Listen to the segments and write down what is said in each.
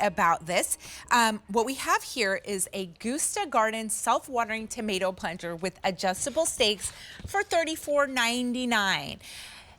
about this. What we have here is a Gusta Garden self-watering tomato planter with adjustable stakes for $34.99.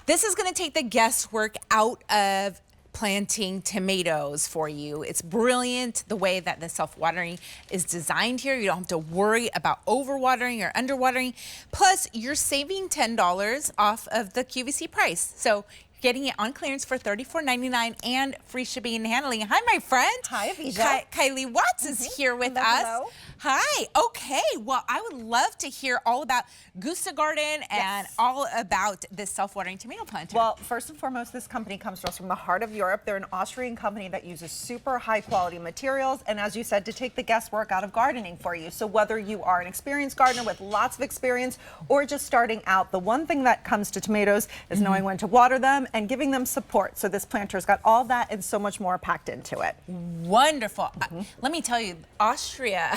This is going to take the guesswork out of planting tomatoes for you. It's brilliant the way that the self-watering is designed here. You don't have to worry about overwatering or underwatering. Plus, you're saving $10 off of the QVC price. So getting it on clearance for $34.99 and free shipping and handling. Hi, my friend. Hi, Avisha. Kylie Watts is here with us. Hello. Hi. Okay. Well, I would love to hear all about Gusta Garden and all about this self-watering tomato planter. Well, first and foremost, this company comes to us from the heart of Europe. They're an Austrian company that uses super high quality materials and, as you said, to take the guesswork out of gardening for you. So whether you are an experienced gardener with lots of experience or just starting out, the one thing that comes to tomatoes is knowing when to water them and giving them support. So this planter's got all that and so much more packed into it. Wonderful. Let me tell you, Austria,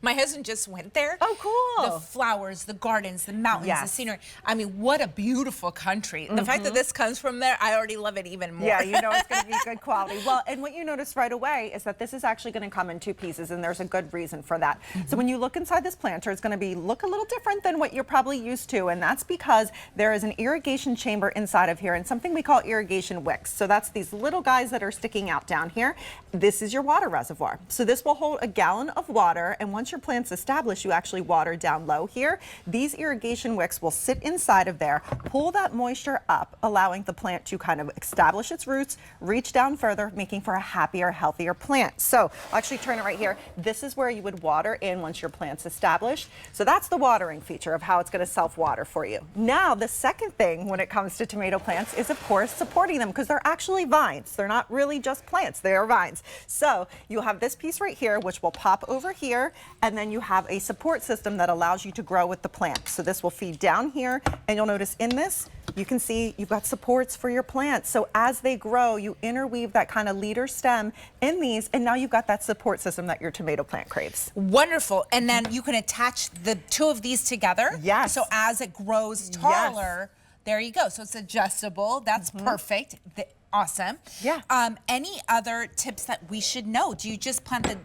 my husband just went there. Oh, cool. The flowers, the gardens, the mountains, the scenery. I mean, what a beautiful country. The fact that this comes from there, I already love it even more. Yeah, you know it's going to be good quality. Well, and what you notice right away is that this is actually going to come in two pieces, and there's a good reason for that. So when you look inside this planter, it's going to look a little different than what you're probably used to, and that's because there is an irrigation chamber inside of here and something we call irrigation wicks. So that's these little guys that are sticking out down here. This is your water reservoir. So this will hold a gallon of water, and once your plant's established, you actually water down low here. These irrigation wicks will sit inside of there, pull that moisture up, allowing the plant to kind of establish its roots, reach down further, making for a happier, healthier plant. So I'll actually turn it right here. This is where you would water in once your plant's established. So that's the watering feature of how it's going to self-water for you. Now, the second thing when it comes to tomato plants is, of course, supporting them, because they're actually vines. They're not really just plants, they are vines. So you'll have this piece right here, which will pop over here, and then you have a support system that allows you to grow with the plant. So this will feed down here, and you'll notice in this, you can see you've got supports for your plants. So as they grow, you interweave that kind of leader stem in these, and now you've got that support system that your tomato plant craves. Wonderful. And then you can attach the two of these together. Yes. So as it grows taller, there you go. So it's adjustable. That's perfect. Awesome. Yeah. Any other tips that we should know? Do you just plant the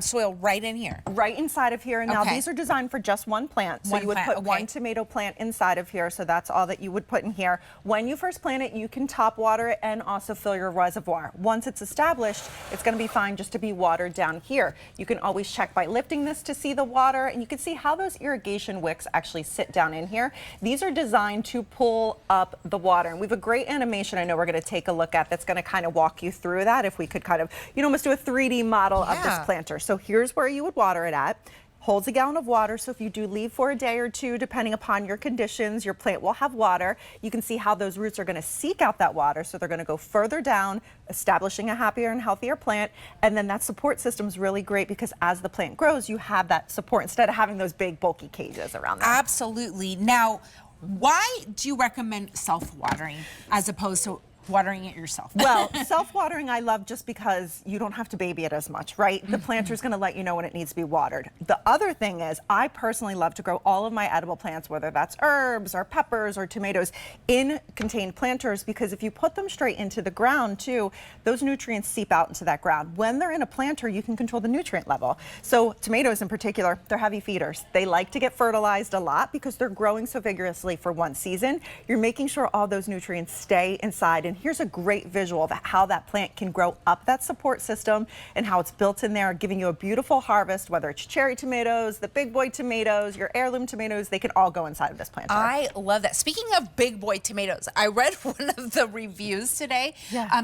soil right in here? Right inside of here. And now these are designed for just one plant. So you would put one tomato plant inside of here. So that's all that you would put in here. When you first plant it, you can top water it and also fill your reservoir. Once it's established, it's going to be fine just to be watered down here. You can always check by lifting this to see the water, and you can see how those irrigation wicks actually sit down in here. These are designed to pull up the water. And we have a great animation I know we're going to take a look at that's going to kind of walk you through that. If we could kind of, almost do a 3D model of this planter. So here's where you would water it at. Holds a gallon of water, so if you do leave for a day or two, depending upon your conditions, your plant will have water. You can see how those roots are going to seek out that water, so they're going to go further down, establishing a happier and healthier plant. And then that support system is really great because as the plant grows, you have that support instead of having those big bulky cages around there. Absolutely. Now, why do you recommend self-watering as opposed to watering it yourself? Well, self-watering I love just because you don't have to baby it as much, right? The planter's going to let you know when it needs to be watered. The other thing is, I personally love to grow all of my edible plants, whether that's herbs or peppers or tomatoes, in contained planters, because if you put them straight into the ground too, those nutrients seep out into that ground. When they're in a planter, you can control the nutrient level. So tomatoes in particular, they're heavy feeders. They like to get fertilized a lot because they're growing so vigorously for one season. You're making sure all those nutrients stay inside. And here's a great visual of how that plant can grow up that support system and how it's built in there, giving you a beautiful harvest, whether it's cherry tomatoes, the big boy tomatoes, your heirloom tomatoes, they can all go inside of this planter. I love that. Speaking of big boy tomatoes, I read one of the reviews today.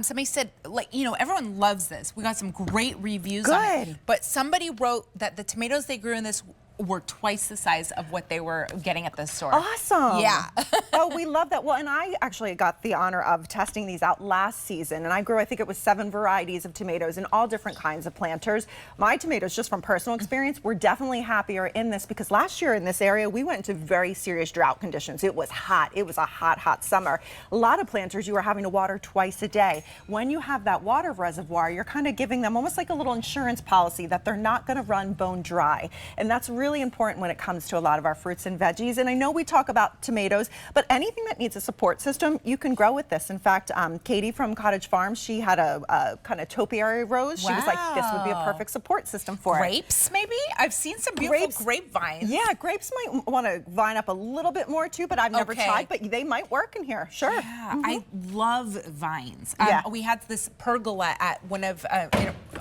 Somebody said, everyone loves this. We got some great reviews on it. But somebody wrote that the tomatoes they grew in this were twice the size of what they were getting at the store. Awesome. Yeah. Oh, we love that. Well, and I actually got the honor of testing these out last season, and I grew, I think it was 7 varieties of tomatoes in all different kinds of planters. My tomatoes, just from personal experience, were definitely happier in this because last year in this area, we went into very serious drought conditions. It was hot. It was a hot, hot summer. A lot of planters, you were having to water twice a day. When you have that water reservoir, you're kind of giving them almost like a little insurance policy that they're not going to run bone dry. And that's really really important when it comes to a lot of our fruits and veggies. And I know we talk about tomatoes, but anything that needs a support system, you can grow with this. In fact, Katie from Cottage Farms, she had a kind of topiary rose. She was like, this would be a perfect support system for grapes, maybe? I've seen some beautiful grapevines. Yeah, grapes might want to vine up a little bit more too, but I've never tried, but they might work in here, sure. Yeah, I love vines. We had this pergola at one of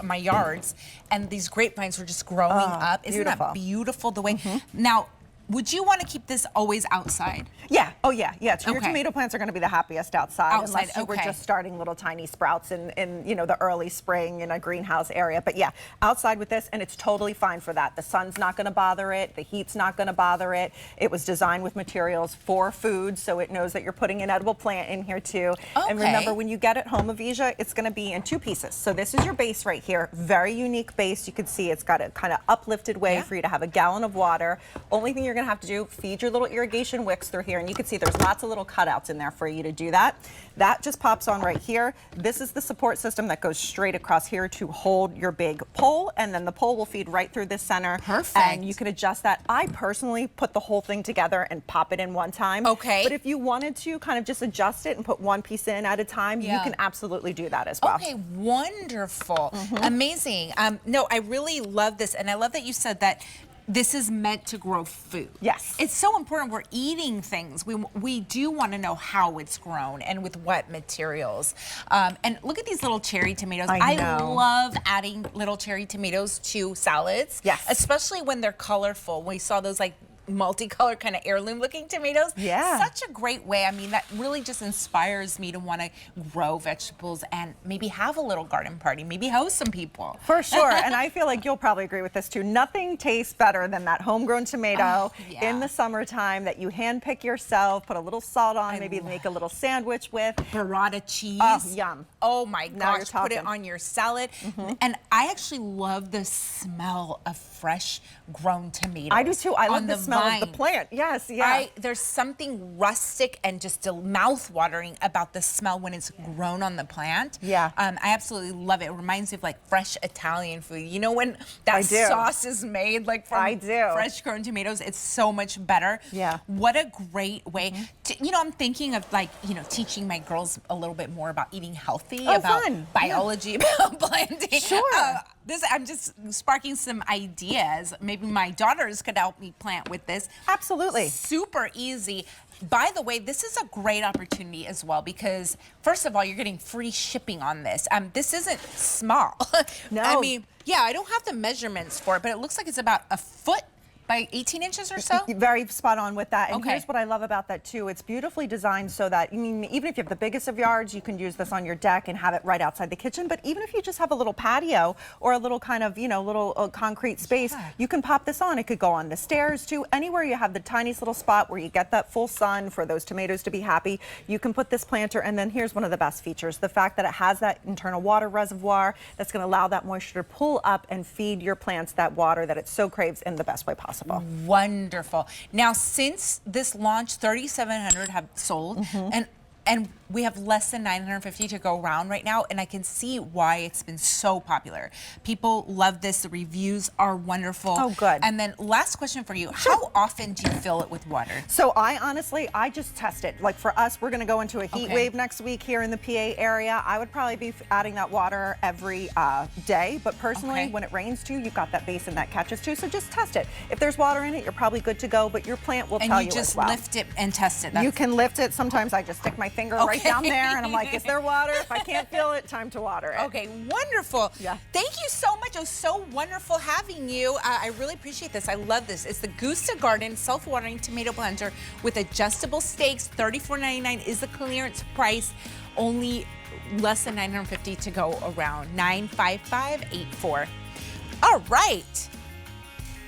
my yards, and these grapevines were just growing up. Isn't that beautiful the way? Now, would you want to keep this always outside? Yeah. Oh, yeah. Yeah. So your tomato plants are going to be the happiest outside unless you were just starting little tiny sprouts in the early spring in a greenhouse area. But yeah, outside with this, and it's totally fine for that. The sun's not going to bother it. The heat's not going to bother it. It was designed with materials for food, so it knows that you're putting an edible plant in here too. And remember, when you get it home, Avija, it's going to be in 2 pieces. So this is your base right here. Very unique base. You can see it's got a kind of uplifted way for you to have a gallon of water. Only thing you're going to have to do, feed your little irrigation wicks through here, and you can see there's lots of little cutouts in there for you to do that. That just pops on right here. This is the support system that goes straight across here to hold your big pole, and then the pole will feed right through this center. Perfect. And you can adjust that. I personally put the whole thing together and pop it in one time. Okay. But if you wanted to kind of just adjust it and put one piece in at a time, you can absolutely do that as well. Okay, wonderful. Amazing. No, I really love this, and I love that you said that this is meant to grow food. Yes. It's so important. We're eating things. We do want to know how it's grown and with what materials. And look at these little cherry tomatoes. I love adding little cherry tomatoes to salads. Yes. Especially when they're colorful. We saw those like multicolored kind of heirloom looking tomatoes. Yeah. Such a great way. I mean, that really just inspires me to want to grow vegetables and maybe have a little garden party, maybe host some people. For sure. And I feel like you'll probably agree with this too. Nothing tastes better than that homegrown tomato in the summertime that you handpick yourself, put a little salt on, maybe make a little sandwich with. Burrata cheese. Oh, yum. Oh my Now gosh, put it on your salad. And I actually love the smell of fresh grown tomatoes. I do too. I love the smell of the plant. Yes, yeah. There's something rustic and just mouth-watering about the smell when it's grown on the plant. Yeah. I absolutely love it. It reminds me of like fresh Italian food. You know when that sauce is made like from fresh grown tomatoes, it's so much better. Yeah. What a great way to, I'm thinking of like, teaching my girls a little bit more about eating healthy, about biology, about planting. Sure. I'm just sparking some ideas. Maybe my daughters could help me plant with this. Absolutely. Super easy. By the way, this is a great opportunity as well because, first of all, you're getting free shipping on this. This isn't small. No. I mean, yeah, I don't have the measurements for it, but it looks like it's about a foot by 18 inches or so? Very spot on with that. And here's what I love about that too. It's beautifully designed so that, even if you have the biggest of yards, you can use this on your deck and have it right outside the kitchen. But even if you just have a little patio or a little kind of, little concrete space, you can pop this on. It could go on the stairs too. Anywhere you have the tiniest little spot where you get that full sun for those tomatoes to be happy, you can put this planter. And then here's one of the best features, the fact that it has that internal water reservoir that's going to allow that moisture to pull up and feed your plants that water that it so craves in the best way possible. Wonderful. Now, since this launch, 3,700 have sold, and we have less than 950 to go around right now, and I can see why it's been so popular. People love this. The reviews are wonderful. Oh, good. And then last question for you. How often do you fill it with water? So I just test it. Like for us, we're going to go into a heat wave next week here in the PA area. I would probably be adding that water every day. But personally, when it rains too, you've got that basin that catches too. So just test it. If there's water in it, you're probably good to go. But your plant will tell you as well. And you just lift it and test it. You can lift it. Sometimes I just stick my finger right down there, and I'm like, is there water? If I can't feel it, time to water it. Okay, wonderful. Yeah. Thank you so much. It was so wonderful having you. I really appreciate this. I love this. It's the Gusta Garden self-watering tomato planter with adjustable stakes. $34.99 is the clearance price. Only less than 950 to go around. 95584. All right.